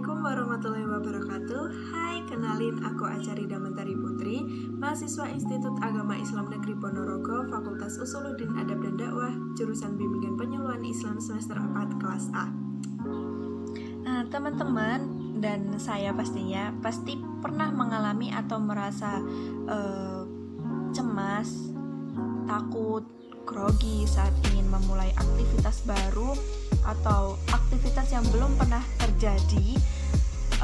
Assalamualaikum warahmatullahi wabarakatuh. Hai, kenalin aku Acarida Mentari Putri, mahasiswa Institut Agama Islam Negeri Ponorogo, Fakultas Usuluddin Adab dan Dakwah, jurusan Bimbingan Penyuluhan Islam semester 4 kelas A. Nah, teman-teman dan saya pasti pernah mengalami atau merasa cemas, takut, grogi saat ingin memulai aktivitas baru atau aktivitas yang belum pernah terjadi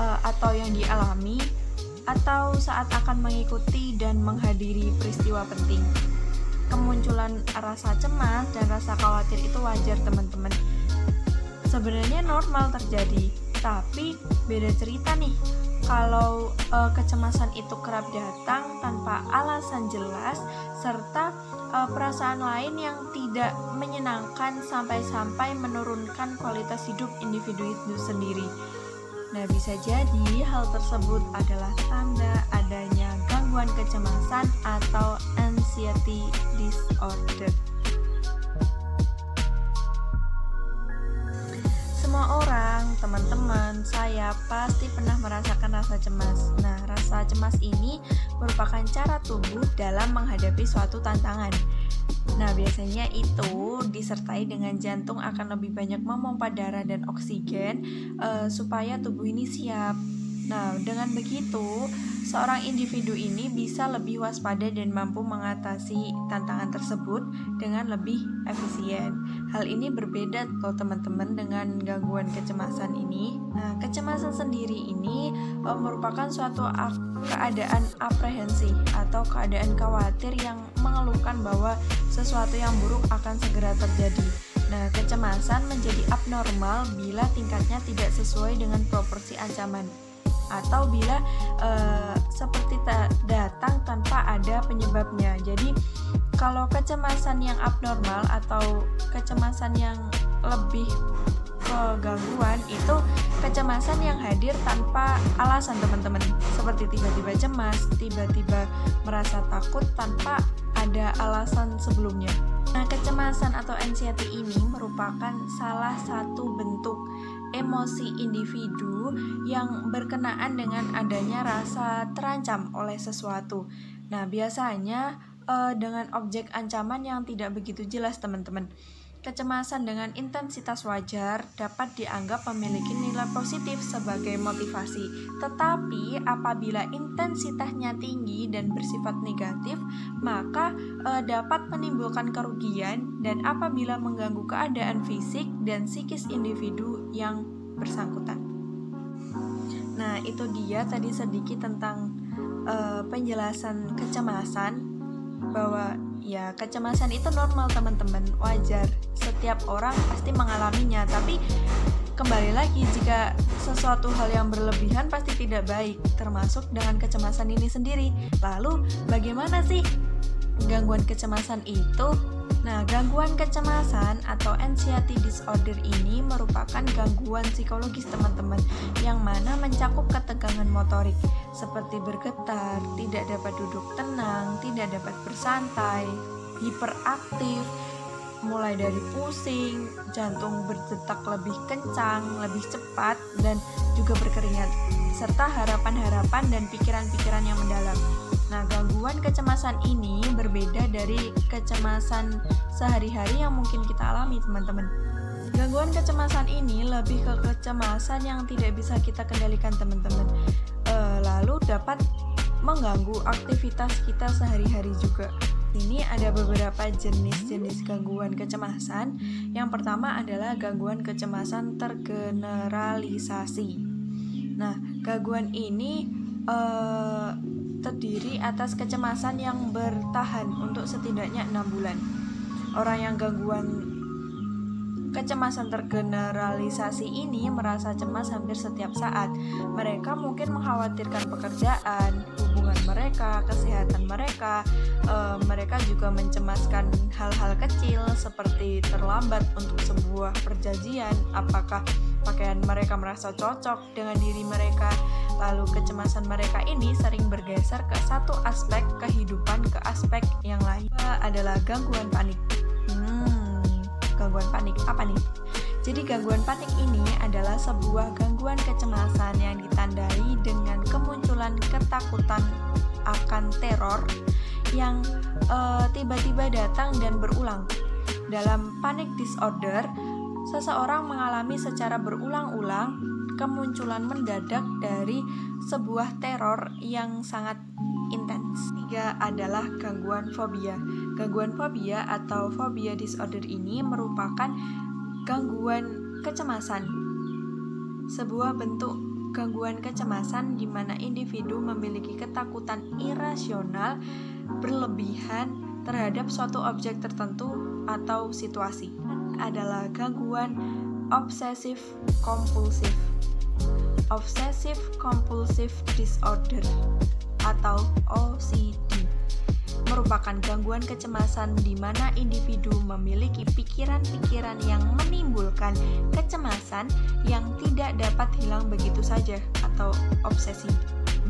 atau yang dialami, atau saat akan mengikuti dan menghadiri peristiwa penting. Kemunculan rasa cemas dan rasa khawatir itu wajar, teman-teman. Sebenarnya normal terjadi, tapi beda cerita nih kalau kecemasan itu kerap datang tanpa alasan jelas serta perasaan lain yang tidak menyenangkan sampai menurunkan kualitas hidup individu itu sendiri. Nah, bisa jadi hal tersebut adalah tanda adanya gangguan kecemasan atau anxiety disorder. Semua orang, teman-teman, saya pasti pernah merasakan rasa cemas. Nah, rasa cemas ini merupakan cara tubuh dalam menghadapi suatu tantangan. Nah, biasanya itu disertai dengan jantung akan lebih banyak memompa darah dan oksigen supaya tubuh ini siap. Nah, dengan begitu, seorang individu ini bisa lebih waspada dan mampu mengatasi tantangan tersebut dengan lebih efisien. Hal ini berbeda loh, teman-teman, dengan gangguan kecemasan ini. Nah, kecemasan sendiri ini merupakan suatu keadaan aprehensi atau keadaan khawatir yang mengeluhkan bahwa sesuatu yang buruk akan segera terjadi. Nah, kecemasan menjadi abnormal bila tingkatnya tidak sesuai dengan proporsi ancaman, atau bila seperti datang tanpa ada penyebabnya. Jadi kalau kecemasan yang abnormal atau kecemasan yang lebih ke gangguan itu kecemasan yang hadir tanpa alasan, teman-teman, seperti tiba-tiba cemas, tiba-tiba merasa takut tanpa ada alasan sebelumnya. Nah, kecemasan atau anxiety ini merupakan salah satu bentuk emosi individu yang berkenaan dengan adanya rasa terancam oleh sesuatu. Nah, biasanya dengan objek ancaman yang tidak begitu jelas, teman-teman. Kecemasan dengan intensitas wajar dapat dianggap memiliki nilai positif sebagai motivasi. Tetapi apabila intensitasnya tinggi dan bersifat negatif, maka dapat menimbulkan kerugian dan apabila mengganggu keadaan fisik dan psikis individu yang bersangkutan. Nah, itu dia tadi sedikit tentang penjelasan kecemasan, bahwa ya kecemasan itu normal, teman-teman, wajar. Setiap orang pasti mengalaminya, tapi kembali lagi, jika sesuatu hal yang berlebihan pasti tidak baik, termasuk dengan kecemasan ini sendiri. Lalu bagaimana sih gangguan kecemasan itu? Nah, gangguan kecemasan atau anxiety disorder ini merupakan gangguan psikologis, teman-teman, yang mana mencakup ketegangan motorik seperti bergetar, tidak dapat duduk tenang, tidak dapat bersantai, hiperaktif, mulai dari pusing, jantung berdetak lebih kencang, lebih cepat, dan juga berkeringat, serta harapan-harapan dan pikiran-pikiran yang mendalam. Nah, gangguan kecemasan ini berbeda dari kecemasan sehari-hari yang mungkin kita alami, teman-teman. Gangguan kecemasan ini lebih ke kecemasan yang tidak bisa kita kendalikan, teman-teman. Lalu dapat mengganggu aktivitas kita sehari-hari juga. Ini ada beberapa jenis-jenis gangguan kecemasan. Yang pertama adalah gangguan kecemasan tergeneralisasi. Nah, gangguan ini terdiri atas kecemasan yang bertahan untuk setidaknya 6 bulan. Orang yang gangguan kecemasan tergeneralisasi ini merasa cemas hampir setiap saat. Mereka mungkin mengkhawatirkan pekerjaan, hubungan mereka, kesehatan mereka. Mereka juga mencemaskan hal-hal kecil seperti terlambat untuk sebuah perjanjian, apakah pakaian mereka merasa cocok dengan diri mereka. Lalu kecemasan mereka ini sering bergeser ke satu aspek kehidupan ke aspek yang lain. Adalah gangguan panik. Gangguan panik apa nih? Jadi gangguan panik ini adalah sebuah gangguan kecemasan yang ditandai dengan kemunculan ketakutan akan teror yang tiba-tiba datang dan berulang. Dalam panic disorder, seseorang mengalami secara berulang-ulang kemunculan mendadak dari sebuah teror yang sangat intens. Tiga adalah gangguan fobia. Gangguan fobia atau phobia disorder ini merupakan gangguan kecemasan. Sebuah bentuk gangguan kecemasan di mana individu memiliki ketakutan irasional berlebihan terhadap suatu objek tertentu atau situasi. Adalah gangguan obsessive compulsive. Obsessive compulsive disorder atau OCD merupakan gangguan kecemasan di mana individu memiliki pikiran-pikiran yang menimbulkan kecemasan yang tidak dapat hilang begitu saja atau obsesi,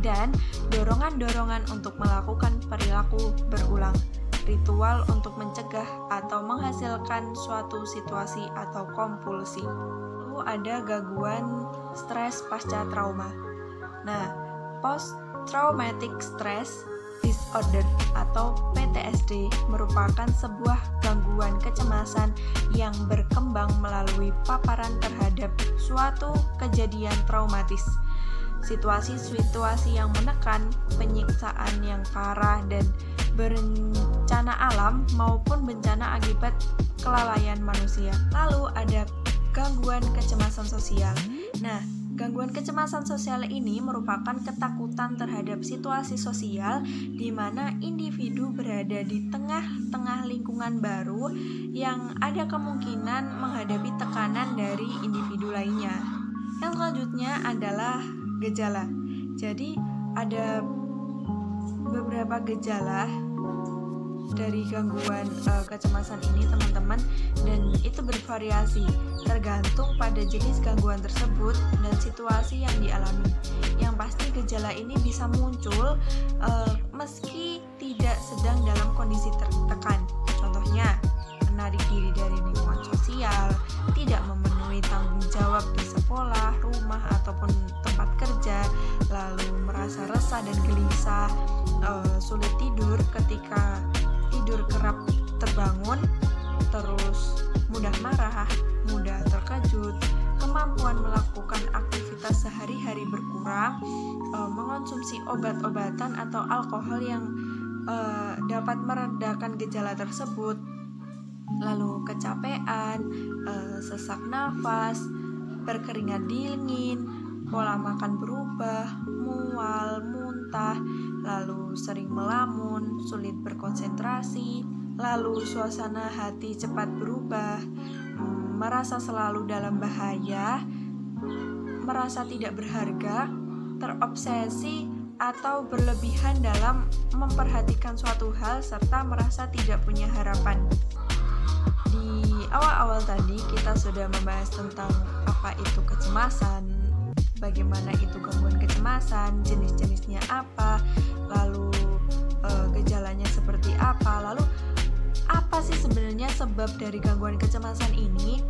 dan dorongan-dorongan untuk melakukan perilaku berulang, ritual untuk mencegah atau menghasilkan suatu situasi atau kompulsi. Lalu ada gangguan stres pasca trauma. Nah, post traumatic stress disorder atau PTSD merupakan sebuah gangguan kecemasan yang berkembang melalui paparan terhadap suatu kejadian traumatis, situasi-situasi yang menekan, penyiksaan yang parah, dan bencana alam maupun bencana akibat kelalaian manusia. Lalu ada gangguan kecemasan sosial. Nah, gangguan kecemasan sosial ini merupakan ketakutan terhadap situasi sosial di mana individu berada di tengah-tengah lingkungan baru yang ada kemungkinan menghadapi tekanan dari individu lainnya. Yang selanjutnya adalah gejala. Jadi ada beberapa gejala dari gangguan kecemasan ini teman-teman, dan itu bervariasi tergantung pada jenis gangguan tersebut dan situasi yang dialami. Yang pasti gejala ini bisa muncul meski tidak sedang dalam kondisi tertekan. Contohnya, menarik diri dari lingkungan sosial, tidak memenuhi tanggung jawab di sekolah, rumah, ataupun tempat kerja, lalu merasa resah dan gelisah, sulit tidur ketika tidur kerap terbangun, terus mudah marah, mudah terkejut, kemampuan melakukan aktivitas sehari-hari berkurang, mengonsumsi obat-obatan atau alkohol yang dapat meredakan gejala tersebut, lalu kecapean, sesak nafas, berkeringat dingin, pola makan berubah, mual, muntah, lalu sering melamun, sulit berkonsentrasi, lalu suasana hati cepat berubah, merasa selalu dalam bahaya, merasa tidak berharga, terobsesi atau berlebihan dalam memperhatikan suatu hal, serta merasa tidak punya harapan. Di awal-awal tadi kita sudah membahas tentang apa itu kecemasan, bagaimana itu gangguan kecemasan, jenis-jenisnya apa, lalu gejalanya seperti apa, lalu apa sih sebenarnya sebab dari gangguan kecemasan ini?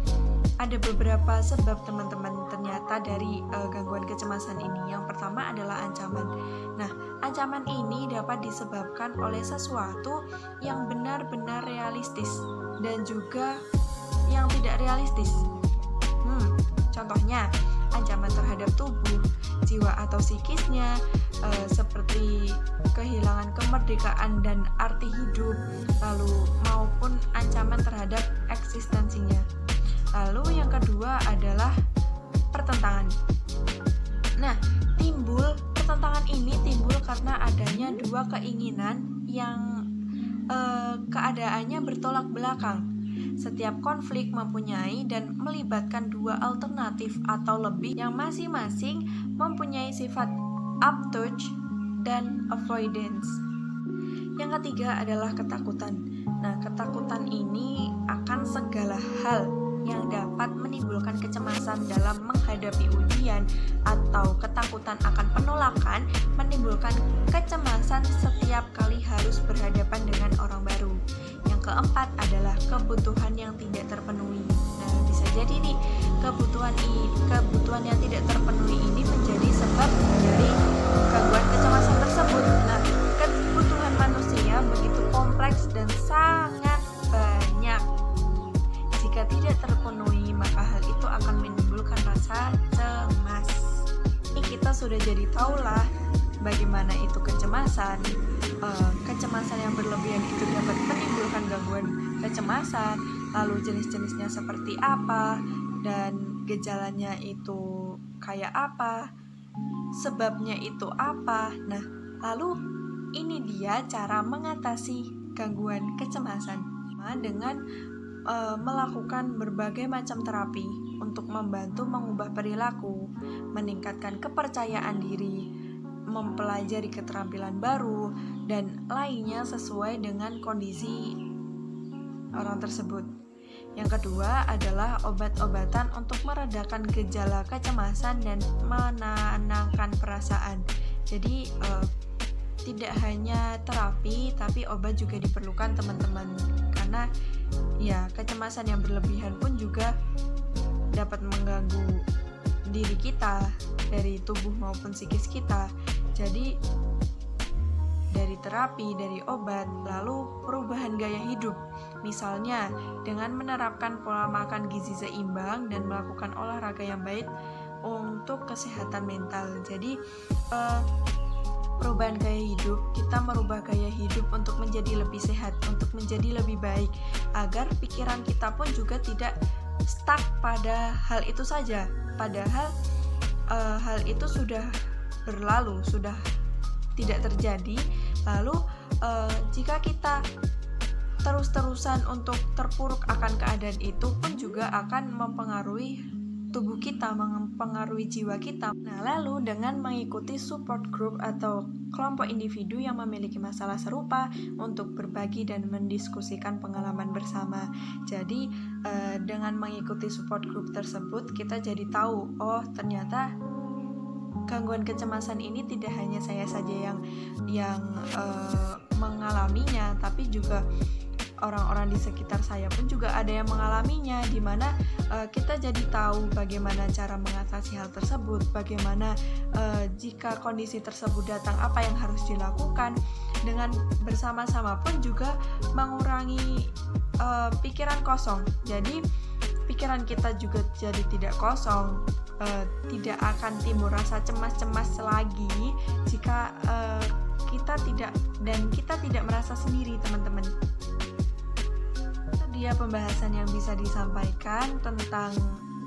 Ada beberapa sebab teman-teman ternyata dari gangguan kecemasan ini. Yang pertama adalah ancaman. Nah, ancaman ini dapat disebabkan oleh sesuatu yang benar-benar realistis dan juga yang tidak realistis. Contohnya, ancaman terhadap tubuh, jiwa atau psikisnya, seperti kehilangan kemerdekaan dan arti hidup, lalu maupun ancaman terhadap eksistensinya. Lalu yang kedua adalah pertentangan. Nah, pertentangan ini timbul karena adanya dua keinginan yang keadaannya bertolak belakang. Setiap konflik mempunyai dan melibatkan dua alternatif atau lebih yang masing-masing mempunyai sifat approach dan avoidance. Yang ketiga adalah ketakutan. Nah, ketakutan ini akan segala hal yang dapat menimbulkan kecemasan dalam menghadapi ujian atau ketakutan akan penolakan, menimbulkan kecemasan setiap kali harus berhadapan dengan orang baru. Yang keempat adalah kebutuhan yang tidak terpenuhi. Nah, bisa jadi nih kebutuhan yang tidak terpenuhi ini menjadi sebab dari gangguan kecemasan tersebut. Nah, kebutuhan manusia begitu kompleks dan sangat banyak. Jika tidak terpenuhi, maka hal itu akan menimbulkan rasa cemas. Ini kita sudah jadi tahulah bagaimana itu kecemasan. Kecemasan yang berlebihan itu dapat menimbulkan gangguan kecemasan, lalu jenis-jenisnya seperti apa, dan gejalanya itu kayak apa, sebabnya itu apa. Nah, lalu ini dia cara mengatasi gangguan kecemasan dengan melakukan berbagai macam terapi untuk membantu mengubah perilaku, meningkatkan kepercayaan diri, mempelajari keterampilan baru, dan lainnya sesuai dengan kondisi orang tersebut. Yang kedua adalah obat-obatan untuk meredakan gejala kecemasan dan menenangkan perasaan. Jadi tidak hanya terapi, tapi obat juga diperlukan teman-teman, karena ya kecemasan yang berlebihan pun juga dapat mengganggu diri kita, dari tubuh maupun psikis kita. Jadi dari terapi, dari obat, lalu perubahan gaya hidup, misalnya dengan menerapkan pola makan gizi seimbang dan melakukan olahraga yang baik untuk kesehatan mental. Jadi perubahan gaya hidup, kita merubah gaya hidup untuk menjadi lebih sehat, untuk menjadi lebih baik, agar pikiran kita pun juga tidak stuck pada hal itu saja. Padahal hal itu sudah berlalu, sudah tidak terjadi. Lalu jika kita terus-terusan untuk terpuruk akan keadaan itu pun juga akan mempengaruhi tubuh kita, mempengaruhi jiwa kita. Nah, lalu dengan mengikuti support group atau kelompok individu yang memiliki masalah serupa untuk berbagi dan mendiskusikan pengalaman bersama. Jadi dengan mengikuti support group tersebut, kita jadi tahu, oh ternyata gangguan kecemasan ini tidak hanya saya saja yang mengalaminya, tapi juga orang-orang di sekitar saya pun juga ada yang mengalaminya, di mana kita jadi tahu bagaimana cara mengatasi hal tersebut, bagaimana jika kondisi tersebut datang apa yang harus dilakukan. Dengan bersama-sama pun juga mengurangi pikiran kosong. Jadi pikiran kita juga jadi tidak kosong, tidak akan timbul rasa cemas-cemas lagi jika kita tidak merasa sendiri, teman-teman. Dia pembahasan yang bisa disampaikan tentang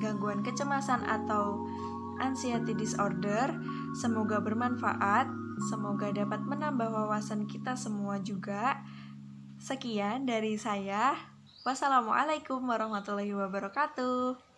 gangguan kecemasan atau anxiety disorder. Semoga bermanfaat, semoga dapat menambah wawasan kita semua juga. Sekian dari saya. Wassalamualaikum warahmatullahi wabarakatuh.